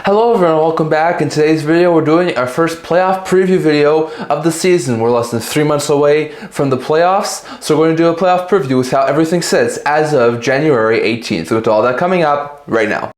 Hello everyone, welcome back. In today's video, we're doing our first playoff preview video of the season. We're less than 3 months away from the playoffs, so we're going to do a playoff preview with how everything sits as of January 18th. So with all that coming up right now.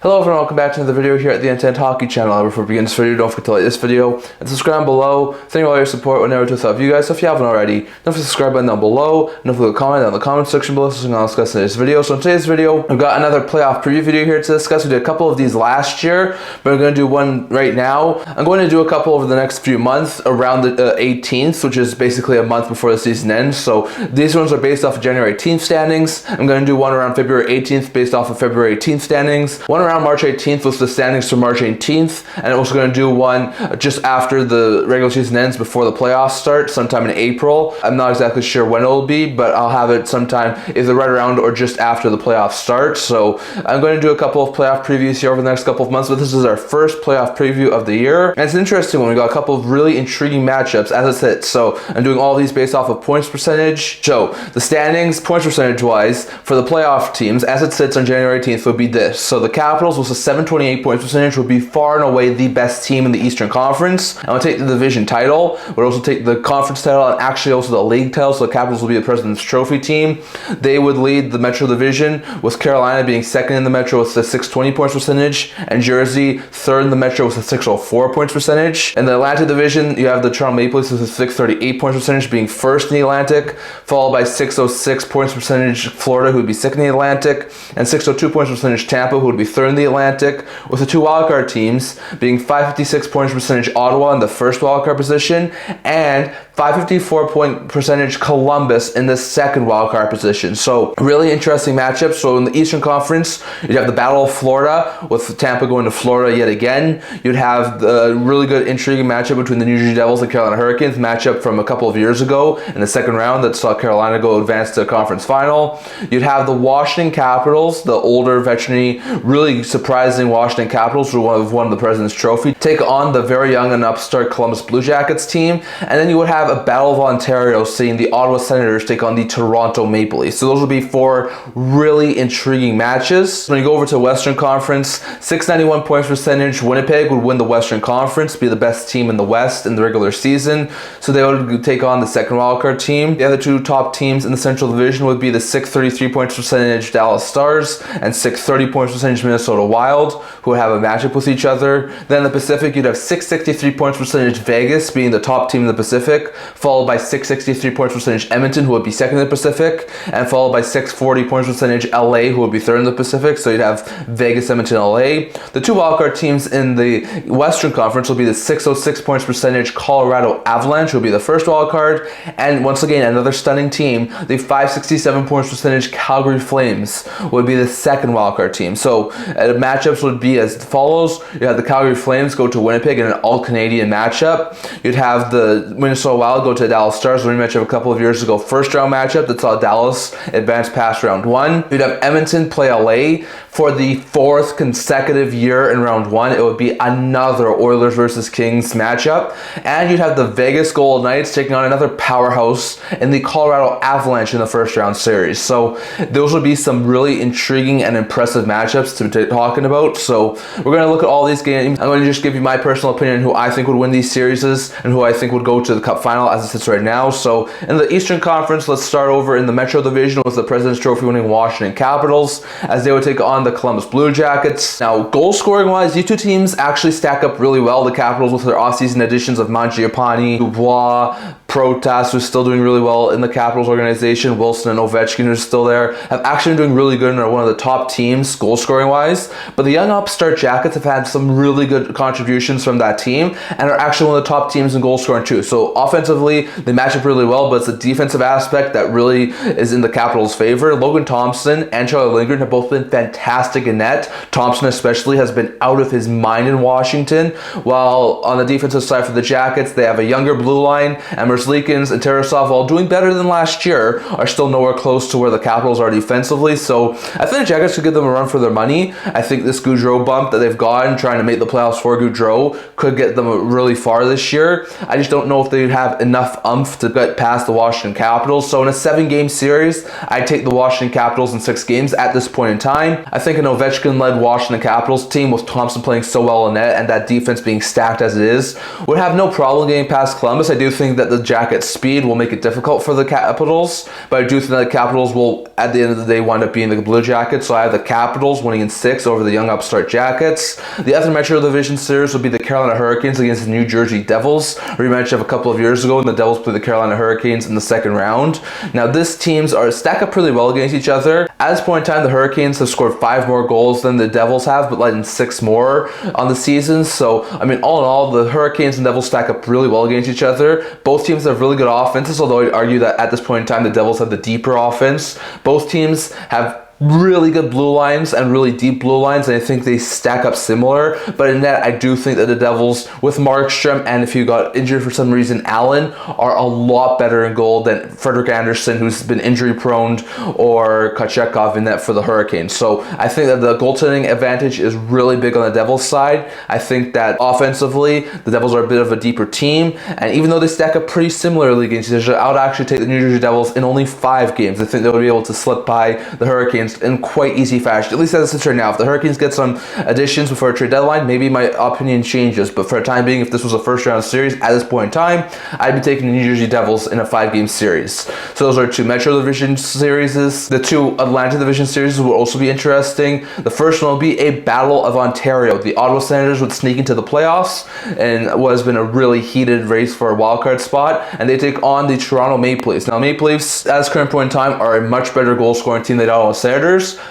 Hello everyone, welcome back to another video here at the Intent Hockey channel. Before we begin this video, don't forget to like this video and subscribe below. Thank you all your support whenever to help you guys. So if you haven't already, don't forget to subscribe button down below and don't forget to comment down in the comment section below so we can discuss in this video. So in today's video, we've got another playoff preview video here to discuss. We did a couple of these last year, but we're going to do one right now. I'm going to do a couple over the next few months around the 18th, which is basically a month before the season ends. So these ones are based off of January 18th standings. I'm going to do one around February 18th based off of February 18th standings. One around March 18th with the standings for March 18th, and I'm also going to do one just after the regular season ends before the playoffs start, sometime in April. I'm not exactly sure when it will be, but I'll have it sometime either right around or just after the playoffs start. So I'm going to do a couple of playoff previews here over the next couple of months, but this is our first playoff preview of the year. And it's an interesting one. We got a couple of really intriguing matchups as it sits. So I'm doing all these based off of points percentage. So the standings, points percentage wise, for the playoff teams as it sits on January 18th would be this. So the Capitals with a 728 points percentage would be far and away the best team in the Eastern Conference. And would take the division title, would also take the conference title, and actually also the league title. So the Capitals will be the President's Trophy team. They would lead the Metro Division, with Carolina being second in the Metro with a 620 points percentage, and Jersey third in the Metro with a 604 points percentage. In the Atlantic Division, you have the Toronto Maple Leafs with a 638 points percentage being first in the Atlantic, followed by 606 points percentage Florida, who would be second in the Atlantic, and 602 points percentage Tampa, who would be third in the Atlantic, with the two wildcard teams being 556 points percentage Ottawa in the first wildcard position and 554 point percentage Columbus in the second wildcard position. So really interesting matchup. So in the Eastern Conference, you'd have the Battle of Florida with Tampa going to Florida yet again. You'd have the really good intriguing matchup between the New Jersey Devils and Carolina Hurricanes, matchup from a couple of years ago in the second round that saw Carolina go advance to the conference final. You'd have the Washington Capitals, the older veteran, really surprising Washington Capitals, who won the President's Trophy, take on the very young and upstart Columbus Blue Jackets team. And then you would have a Battle of Ontario seeing the Ottawa Senators take on the Toronto Maple Leafs. So those would be four really intriguing matches. When you go over to Western Conference, 691 points percentage, Winnipeg would win the Western Conference, be the best team in the West in the regular season. So they would take on the second wildcard team. The other two top teams in the Central Division would be the 633 points percentage Dallas Stars and 630 points percentage Minnesota Wild, who would have a matchup with each other. Then in the Pacific, you'd have 663 points percentage Vegas being the top team in the Pacific, followed by 663 points percentage Edmonton, who would be second in the Pacific, and followed by 640 points percentage LA, who would be third in the Pacific. So you'd have Vegas, Edmonton, LA. The two wildcard teams in the Western Conference will be the 606 points percentage Colorado Avalanche, who would be the first wildcard, and once again another stunning team, the 567 points percentage Calgary Flames would be the second wildcard team. So matchups would be as follows. You have the Calgary Flames go to Winnipeg in an all-Canadian matchup. You'd have the Minnesota Wild go to Dallas Stars, a rematch of a couple of years ago, first round matchup that saw Dallas advance past round one. You'd have Edmonton play LA for the fourth consecutive year in round one. It would be another Oilers versus Kings matchup. And you'd have the Vegas Golden Knights taking on another powerhouse in the Colorado Avalanche in the first round series. So those would be some really intriguing and impressive matchups to be talking about. So we're going to look at all these games. I'm going to just give you my personal opinion on who I think would win these series and who I think would go to the Cup final as it sits right now. So in the Eastern Conference, let's start over in the Metro Division with the President's Trophy winning Washington Capitals as they would take on the Columbus Blue Jackets. Now, goal scoring wise, these two teams actually stack up really well. The Capitals with their offseason additions of Mangiapane, Dubois, Protas, who's still doing really well in the Capitals organization, Wilson and Ovechkin, who's still there, have actually been doing really good and are one of the top teams goal scoring wise. But the young upstart Jackets have had some really good contributions from that team and are actually one of the top teams in goal scoring too. So offensively, they match up really well, but it's the defensive aspect that really is in the Capitals' favor. Logan Thompson and Charlie Lindgren have both been fantastic in net. Thompson especially has been out of his mind in Washington, while on the defensive side for the Jackets, they have a younger blue line, and Merzlikins and Tarasov, while doing better than last year, are still nowhere close to where the Capitals are defensively. So I think the Jackets could give them a run for their money. I think this Gaudreau bump that they've gotten trying to make the playoffs for Gaudreau could get them really far this year. I just don't know if they have have enough oomph to get past the Washington Capitals. So in a 7-game series, I'd take the Washington Capitals in 6 games at this point in time. I think an Ovechkin-led Washington Capitals team with Thompson playing so well in net and that defense being stacked as it is would have no problem getting past Columbus. I do think that the Jackets' speed will make it difficult for the Capitals, but I do think that the Capitals will, at the end of the day, wind up being the Blue Jackets. So I have the Capitals winning in 6 over the young upstart Jackets. The other Metro Division series will be the Carolina Hurricanes against the New Jersey Devils, rematch of a couple of years ago, and the Devils played the Carolina Hurricanes in the second round. Now, these teams are stacked up pretty well against each other. At this point in time, the Hurricanes have scored 5 more goals than the Devils have, but let in 6 more on the season. So, I mean, all in all, the Hurricanes and Devils stack up really well against each other. Both teams have really good offenses, although I'd argue that at this point in time, the Devils have the deeper offense. Both teams have really good blue lines and really deep blue lines, and I think they stack up similar. But in that, I do think that the Devils, with Markstrom and if he got injured for some reason, Allen, are a lot better in goal than Frederik Andersen, who's been injury prone, or Kochetkov in that for the Hurricanes. So I think that the goaltending advantage is really big on the Devils side. I think that offensively, the Devils are a bit of a deeper team, and even though they stack up pretty similarly against each other, I would actually take the New Jersey Devils in only 5 games. I think they would be able to slip by the Hurricanes in quite easy fashion, at least as it sits right now. If the Hurricanes get some additions before a trade deadline, maybe my opinion changes, but for the time being, if this was a first round series at this point in time, I'd be taking the New Jersey Devils in a 5-game series. So those are 2 Metro Division series. The 2 Atlantic Division series will also be interesting. The first one will be a Battle of Ontario. The Ottawa Senators would sneak into the playoffs and what has been a really heated race for a wildcard spot, and they take on the Toronto Maple Leafs. Now, Maple Leafs, at this current point in time, are a much better goal scoring team than the Ottawa Senators,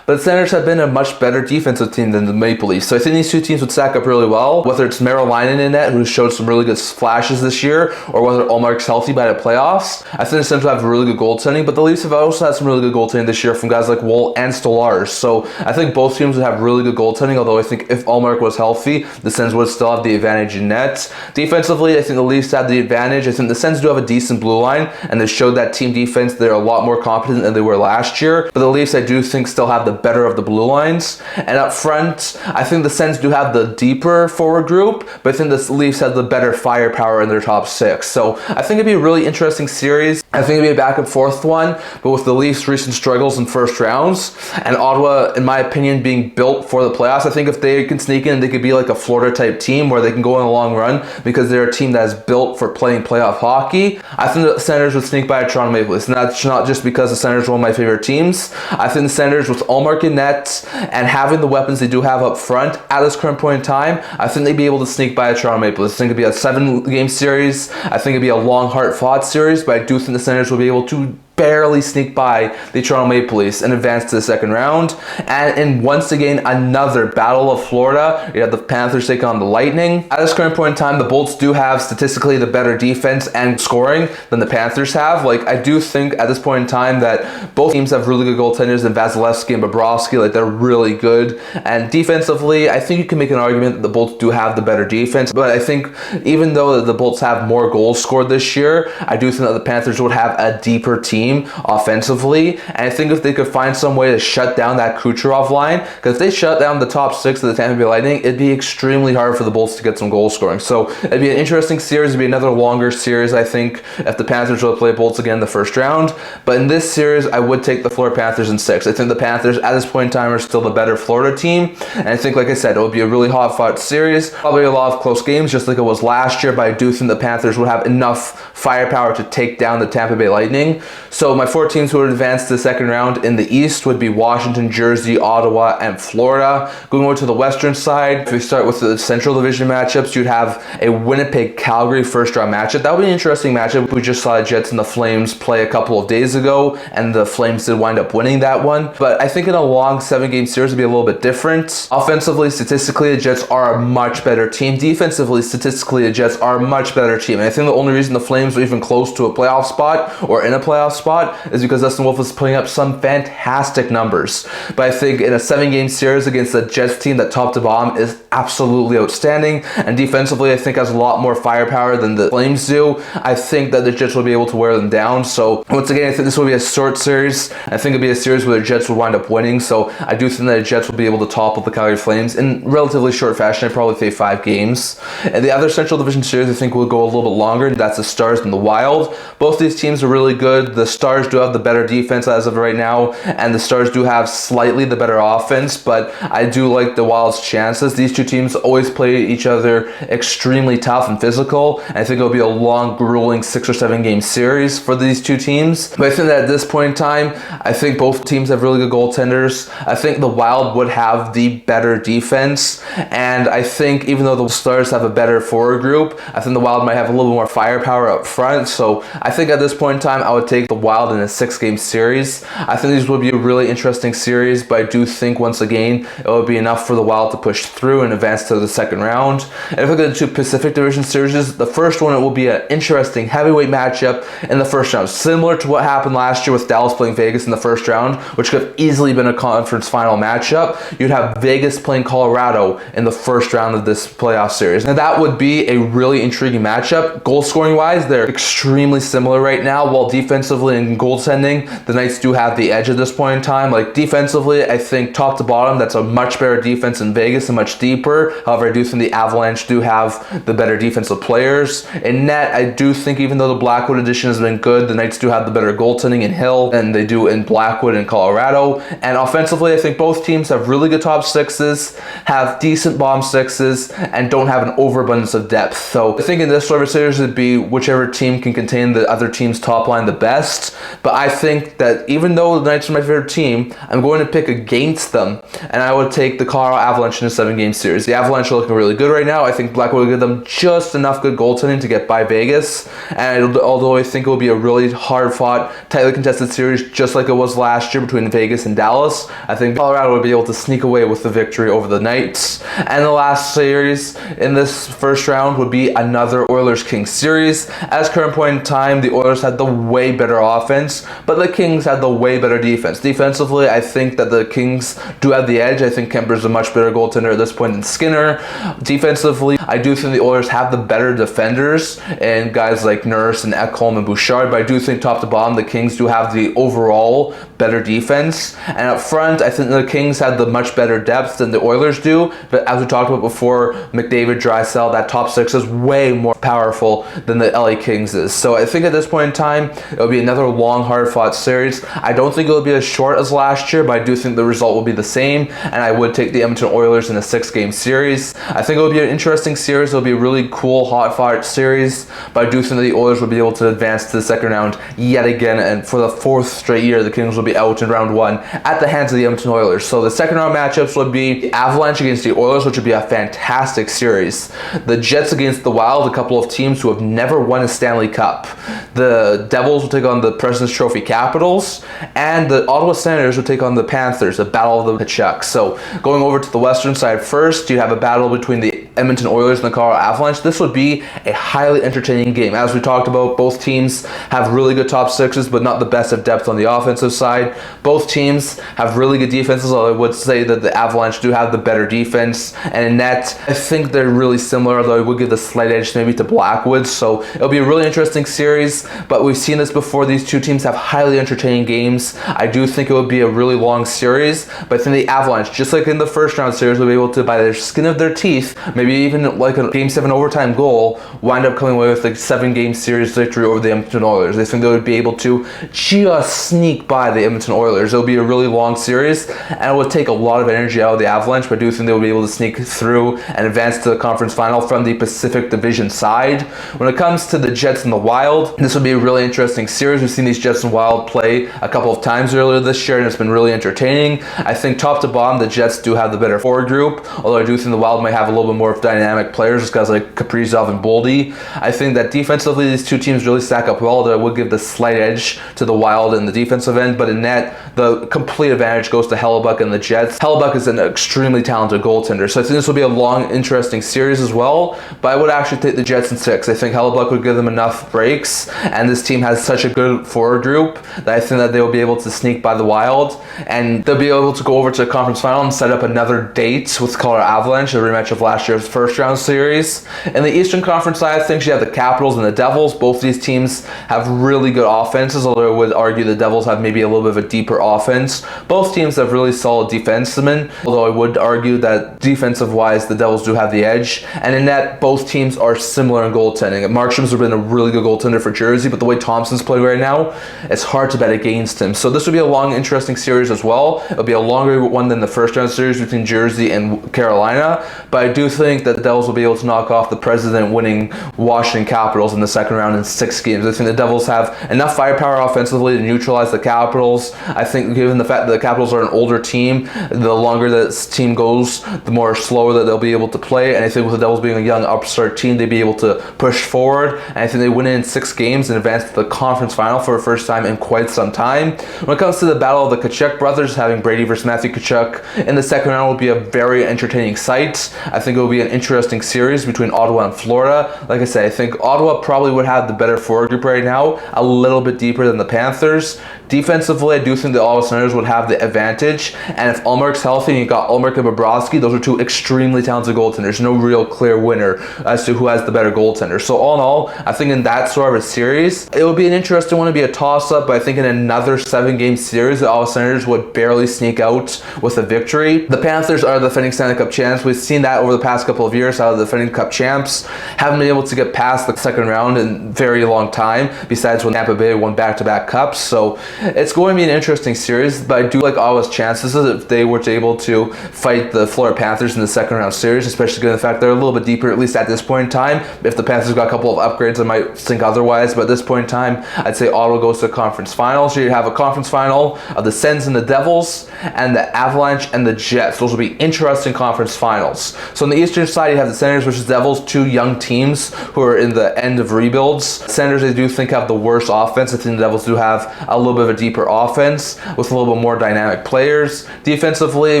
but the Senators have been a much better defensive team than the Maple Leafs. So I think these 2 teams would stack up really well, whether it's Merrill-Linen in net, who showed some really good flashes this year, or whether Ullmark's healthy by the playoffs. I think the Senators have really good goaltending, but the Leafs have also had some really good goaltending this year from guys like Woll and Stolarz. So I think both teams would have really good goaltending, although I think if Ullmark was healthy, the Sens would still have the advantage in net. Defensively, I think the Leafs have the advantage. I think the Sens do have a decent blue line, and they showed that team defense. They're a lot more competent than they were last year, but the Leafs, I do think, still have the better of the blue lines. And up front, I think the Sens do have the deeper forward group, but I think the Leafs have the better firepower in their top 6. So I think it'd be a really interesting series. I think it'd be a back and forth one, but with the Leafs' recent struggles in first rounds, and Ottawa, in my opinion, being built for the playoffs, I think if they can sneak in, they could be like a Florida type team where they can go on a long run because they're a team that is built for playing playoff hockey. I think the Senators would sneak by a Toronto Maple Leafs, and that's not just because the Senators are one of my favorite teams. I think the Senators, with Ullmark in net and having the weapons they do have up front at this current point in time, I think they'd be able to sneak by a Toronto Maple Leafs. I think it'd be a 7-game series. I think it'd be a long, hard-fought series, but I do think the Senators will be able to barely sneak by the Toronto Maple Leafs and advance to the second round. And once again, another Battle of Florida. You have the Panthers taking on the Lightning. At this current point in time, the Bolts do have statistically the better defense and scoring than the Panthers have. Like, I do think at this point in time that both teams have really good goaltenders in Vasilevsky and Bobrovsky. Like, they're really good. And defensively, I think you can make an argument that the Bolts do have the better defense. But I think even though the Bolts have more goals scored this year, I do think that the Panthers would have a deeper team offensively, and I think if they could find some way to shut down that Kucherov line, because if they shut down the top 6 of the Tampa Bay Lightning, it'd be extremely hard for the Bolts to get some goal scoring. So it'd be an interesting series. It'd be another longer series, I think, if the Panthers will play Bolts again in the first round. But in this series, I would take the Florida Panthers in 6. I think the Panthers at this point in time are still the better Florida team, and I think, like I said, it would be a really hot fought series, probably a lot of close games just like it was last year, but I do think the Panthers would have enough firepower to take down the Tampa Bay Lightning. So my 4 teams who would advance to the second round in the East would be Washington, Jersey, Ottawa, and Florida. Going over to the Western side, if we start with the Central Division matchups, you'd have a Winnipeg-Calgary first round matchup. That would be an interesting matchup. We just saw the Jets and the Flames play a couple of days ago, and the Flames did wind up winning that one. But I think in a long 7-game series, it'd be a little bit different. Offensively, statistically, the Jets are a much better team. Defensively, statistically, the Jets are a much better team. And I think the only reason the Flames are even close to a playoff spot or in a playoff spot spot is because Dustin Wolf is putting up some fantastic numbers. But I think in a 7-game series against the Jets team that top to bottom is absolutely outstanding, and defensively I think has a lot more firepower than the Flames do. I think that the Jets will be able to wear them down. So once again, I think this will be a short series. I think it'll be a series where the Jets will wind up winning. So I do think that the Jets will be able to topple the Calgary Flames in relatively short fashion. I'd probably say 5 games. And the other Central Division series I think will go a little bit longer, and that's the Stars and the Wild. Both these teams are really good. The Stars do have the better defense as of right now, and the Stars do have slightly the better offense, but I do like the Wild's chances. These two teams always play each other extremely tough and physical, and I think it'll be a long, grueling 6 or 7 game series for these two teams. But I think that at this point in time, I think both teams have really good goaltenders. I think the Wild would have the better defense, and I think even though the Stars have a better forward group, I think the Wild might have a little bit more firepower up front. So I think at this point in time, I would take the Wild in a 6-game series. I think these would be a really interesting series, but I do think once again it would be enough for the Wild to push through and advance to the second round. And if we look at the 2 Pacific Division series, the first one, it will be an interesting heavyweight matchup in the first round, similar to what happened last year with Dallas playing Vegas in the first round, which could have easily been a conference final matchup. You'd have Vegas playing Colorado in the first round of this playoff series. And that would be a really intriguing matchup. Goal scoring wise, they're extremely similar right now, while defensively and goaltending, the Knights do have the edge at this point in time. Like defensively, I think top to bottom, that's a much better defense in Vegas and much deeper. However, I do think the Avalanche do have the better defensive players. In net, I do think even though the Blackwood edition has been good, the Knights do have the better goaltending in Hill than they do in Blackwood and Colorado. And offensively, I think both teams have really good top 6s, have decent bottom 6s, and don't have an overabundance of depth. So I think in this sort of series, it'd be whichever team can contain the other team's top line the best. But I think that even though the Knights are my favorite team, I'm going to pick against them, and I would take the Colorado Avalanche in a 7-game series. The Avalanche are looking really good right now. I think Blackwood will give them just enough good goaltending to get by Vegas, and although I think it will be a really hard-fought, tightly contested series just like it was last year between Vegas and Dallas, I think Colorado would be able to sneak away with the victory over the Knights. And the last series in this first round would be another Oilers-Kings series. At this current point in time, the Oilers had the way better offense, but the Kings had the way better defense. Defensively, I think that the Kings do have the edge. I think Kemper's a much better goaltender at this point than Skinner. Defensively, I do think the Oilers have the better defenders and guys like Nurse and Ekholm and Bouchard, but I do think top to bottom, the Kings do have the overall better defense. And up front, I think the Kings have the much better depth than the Oilers do, but as we talked about before, McDavid, Draisaitl, that top 6 is way more powerful than the LA Kings is. So I think at this point in time, it'll be another long, hard-fought series. I don't think it'll be as short as last year, but I do think the result will be the same, and I would take the Edmonton Oilers in a 6-game series. I think it'll be an interesting series. It'll be a really cool, hot-fought series, but I do think that the Oilers will be able to advance to the second round yet again, and for the 4th straight year, the Kings will be out in round 1 at the hands of the Edmonton Oilers. So the second round matchups would be the Avalanche against the Oilers, which would be a fantastic series. The Jets against the Wild, a couple of teams who have never won a Stanley Cup. The Devils will take on the President's Trophy Capitals, and the Ottawa Senators will take on the Panthers, a battle of the Kachuk. So going over to the western side first, you have a battle between the Edmonton Oilers and the Colorado Avalanche. This would be a highly entertaining game. As we talked about, both teams have really good top 6s, but not the best of depth on the offensive side. Both teams have really good defenses, although I would say that the Avalanche do have the better defense. And in net, I think they're really similar, although I would give the slight edge maybe to Blackwood. So it'll be a really interesting series, but we've seen this before. These two teams have highly entertaining games. I do think it would be a really long series, but I think the Avalanche, just like in the first round series, will be able to, by the skin of their teeth, maybe even like a Game 7 overtime goal, wind up coming away with a 7-game series victory over the Edmonton Oilers. I think they would be able to just sneak by the Edmonton Oilers. It'll be a really long series, and it would take a lot of energy out of the Avalanche, but I do think they will be able to sneak through and advance to the conference final from the Pacific Division side. When it comes to the Jets and the Wild, this would be a really interesting series. We've seen these Jets and Wild play a couple of times earlier this year, and it's been really entertaining. I think top to bottom, the Jets do have the better forward group, although I do think the Wild might have a little bit more of dynamic players, just guys like Kaprizov and Boldy. I think that defensively, these two teams really stack up well, although I would give the slight edge to the Wild in the defensive end, but in net, the complete advantage goes to Hellebuck and the Jets. Hellebuck is an extremely talented goaltender, so I think this will be a long, interesting series as well, but I would actually take the Jets in 6. I think Hellebuck would give them enough breaks, and this team has such a good good forward group that I think that they will be able to sneak by the Wild, and they'll be able to go over to the conference final and set up another date with Colorado Avalanche, a rematch of last year's first round series. In the Eastern Conference side of things, you have the Capitals and the Devils. Both of these teams have really good offenses, although I would argue the Devils have maybe a little bit of a deeper offense. Both teams have really solid defensemen, although I would argue that defensive-wise, the Devils do have the edge. And in that, both teams are similar in goaltending. Markstrom's been a really good goaltender for Jersey, but the way Thompson's playing right now, it's hard to bet against him. So this would be a long, interesting series as well. It'll be a longer one than the first round series between Jersey and Carolina, but I do think that the Devils will be able to knock off the president-winning Washington Capitals in the second round in 6 games. I think the Devils have enough firepower offensively to neutralize the Capitals. I think given the fact that the Capitals are an older team, the longer this team goes, the more slower that they'll be able to play. And I think with the Devils being a young upstart team, they'd be able to push forward. And I think they win in 6 games and advance to the conference final for the first time in quite some time. When it comes to the battle of the Tkachuk brothers, having Brady versus Matthew Tkachuk in the second round will be a very entertaining sight. I think it will be an interesting series between Ottawa and Florida. Like I said, I think Ottawa probably would have the better forward group right now, a little bit deeper than the Panthers. Defensively, I do think the Ottawa Senators would have the advantage. And if Ullmark's healthy and you got Ullmark and Bobrovsky, those are 2 extremely talented goaltenders. No real clear winner as to who has the better goaltender. So all in all, I think in that sort of a series, it would be an interesting one to be a toss-up, but I think in another 7-game series, the Ottawa Senators would barely sneak out with a victory. The Panthers are the defending Stanley Cup champs. We've seen that over the past couple of years, how the defending Cup champs haven't been able to get past the second round in a very long time, besides when Tampa Bay won back-to-back cups. So it's going to be an interesting series, but I do like Ottawa's chances if they were to able to fight the Florida Panthers in the second round series, especially given the fact they're a little bit deeper, at least at this point in time. If the Panthers got a couple of upgrades, I might think otherwise, but at this point in time, I'd say Ottawa goes to the conference final. So you have a conference final of the Sens and the Devils, and the Avalanche and the Jets. Those will be interesting conference finals. So on the Eastern side, you have the Senators versus Devils, 2 young teams who are in the end of rebuilds. Senators, I do think, have the worst offense. I think the Devils do have a little bit of a deeper offense with a little bit more dynamic players. Defensively,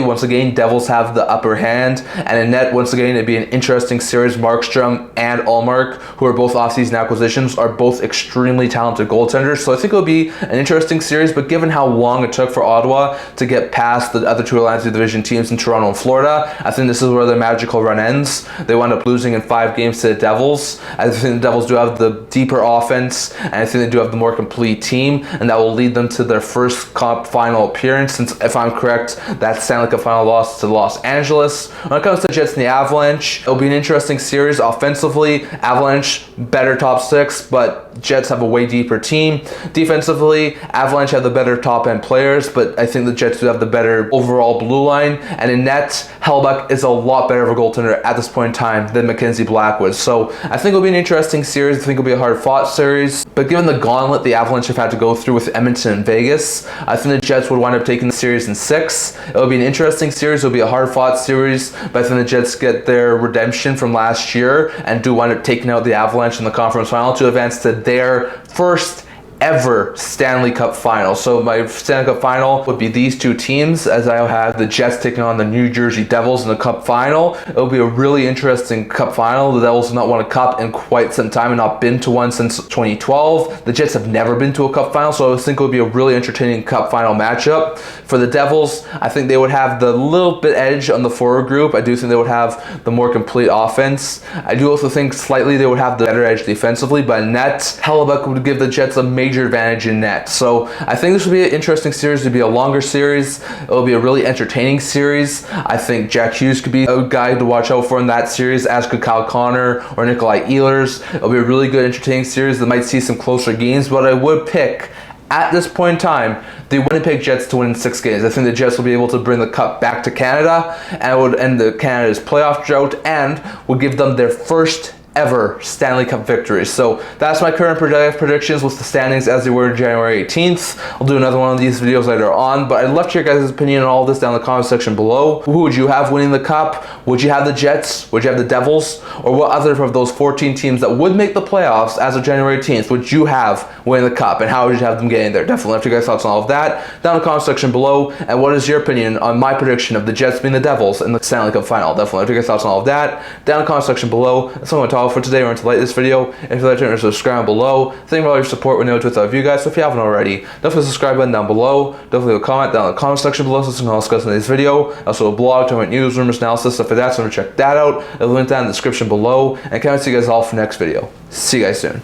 once again, Devils have the upper hand. And in net, once again, it'd be an interesting series. Markstrom and Ullmark, who are both offseason acquisitions, are both extremely talented goaltenders. So I think it'll be an interesting series, but given how long it took for Ottawa to get past the other 2 Atlantic Division teams in Toronto and Florida, I think this is where their magical run ends. They wound up losing in 5 games to the Devils. I think the Devils do have the deeper offense, and I think they do have the more complete team, and that will lead them to their first Cup final appearance, since if I'm correct, that Stanley Cup final loss to Los Angeles. When it comes to the Jets and the Avalanche, it'll be an interesting series. Offensively, Avalanche better top 6, but Jets have a way deeper team. Defensively, Avalanche have the better top end players, but I think the Jets do have the better overall blue line. And in net, Hellebuyck is a lot better of a goaltender at this point in time than Mackenzie Blackwood. So I think it'll be an interesting series. I think it'll be a hard fought series. But given the gauntlet the Avalanche have had to go through with Edmonton and Vegas, I think the Jets would wind up taking the series in 6. It'll be an interesting series. It'll be a hard fought series, but I think the Jets get their redemption from last year and do wind up taking out the Avalanche in the conference final to advance to their first ever Stanley Cup final. So my Stanley Cup final would be these 2 teams, as I have the Jets taking on the New Jersey Devils in the Cup final. It'll be a really interesting Cup final. The Devils have not won a Cup in quite some time and not been to one since 2012. The Jets have never been to a Cup final, so I think it would be a really entertaining Cup final matchup. For the Devils, I think they would have the little bit edge on the forward group. I do think they would have the more complete offense. I do also think slightly they would have the better edge defensively, but in net, Hellebuyck would give the Jets a major advantage in net. So I think this would be an interesting series. It'll be a longer series. It'll be a really entertaining series. I think Jack Hughes could be a guy to watch out for in that series, as could Kyle Connor or Nikolai Ehlers. It'll be a really good, entertaining series that might see some closer games, but I would pick, at this point in time, the Winnipeg Jets to win in 6 games. I think the Jets will be able to bring the Cup back to Canada, and it would end Canada's playoff drought and would give them their first ever Stanley Cup victories. So that's my current predictions with the standings as they were January 18th. I'll do another one of these videos later on, but I'd love to hear your guys' opinion on all this down in the comment section below. Who would you have winning the Cup? Would you have the Jets? Would you have the Devils? Or what other of those 14 teams that would make the playoffs as of January 18th would you have winning the Cup? And how would you have them getting there? Definitely let your guys' thoughts on all of that down in the comment section below. And what is your opinion on my prediction of the Jets being the Devils in the Stanley Cup final? Definitely let your guys' thoughts on all of that down in the comment section below. That's what I'm going to talk all for today. Remember to like this video. If you'd like to subscribe below. Thank you for all your support. We know it's with our view, guys. So if you haven't already, definitely subscribe button down below. Definitely leave a comment down in the comment section below so we can discuss in this video. Also a blog, tournament news, rumors, analysis, stuff like that. So check that out. I'll link that in the description below. And can't wait to see you guys all for the next video. See you guys soon.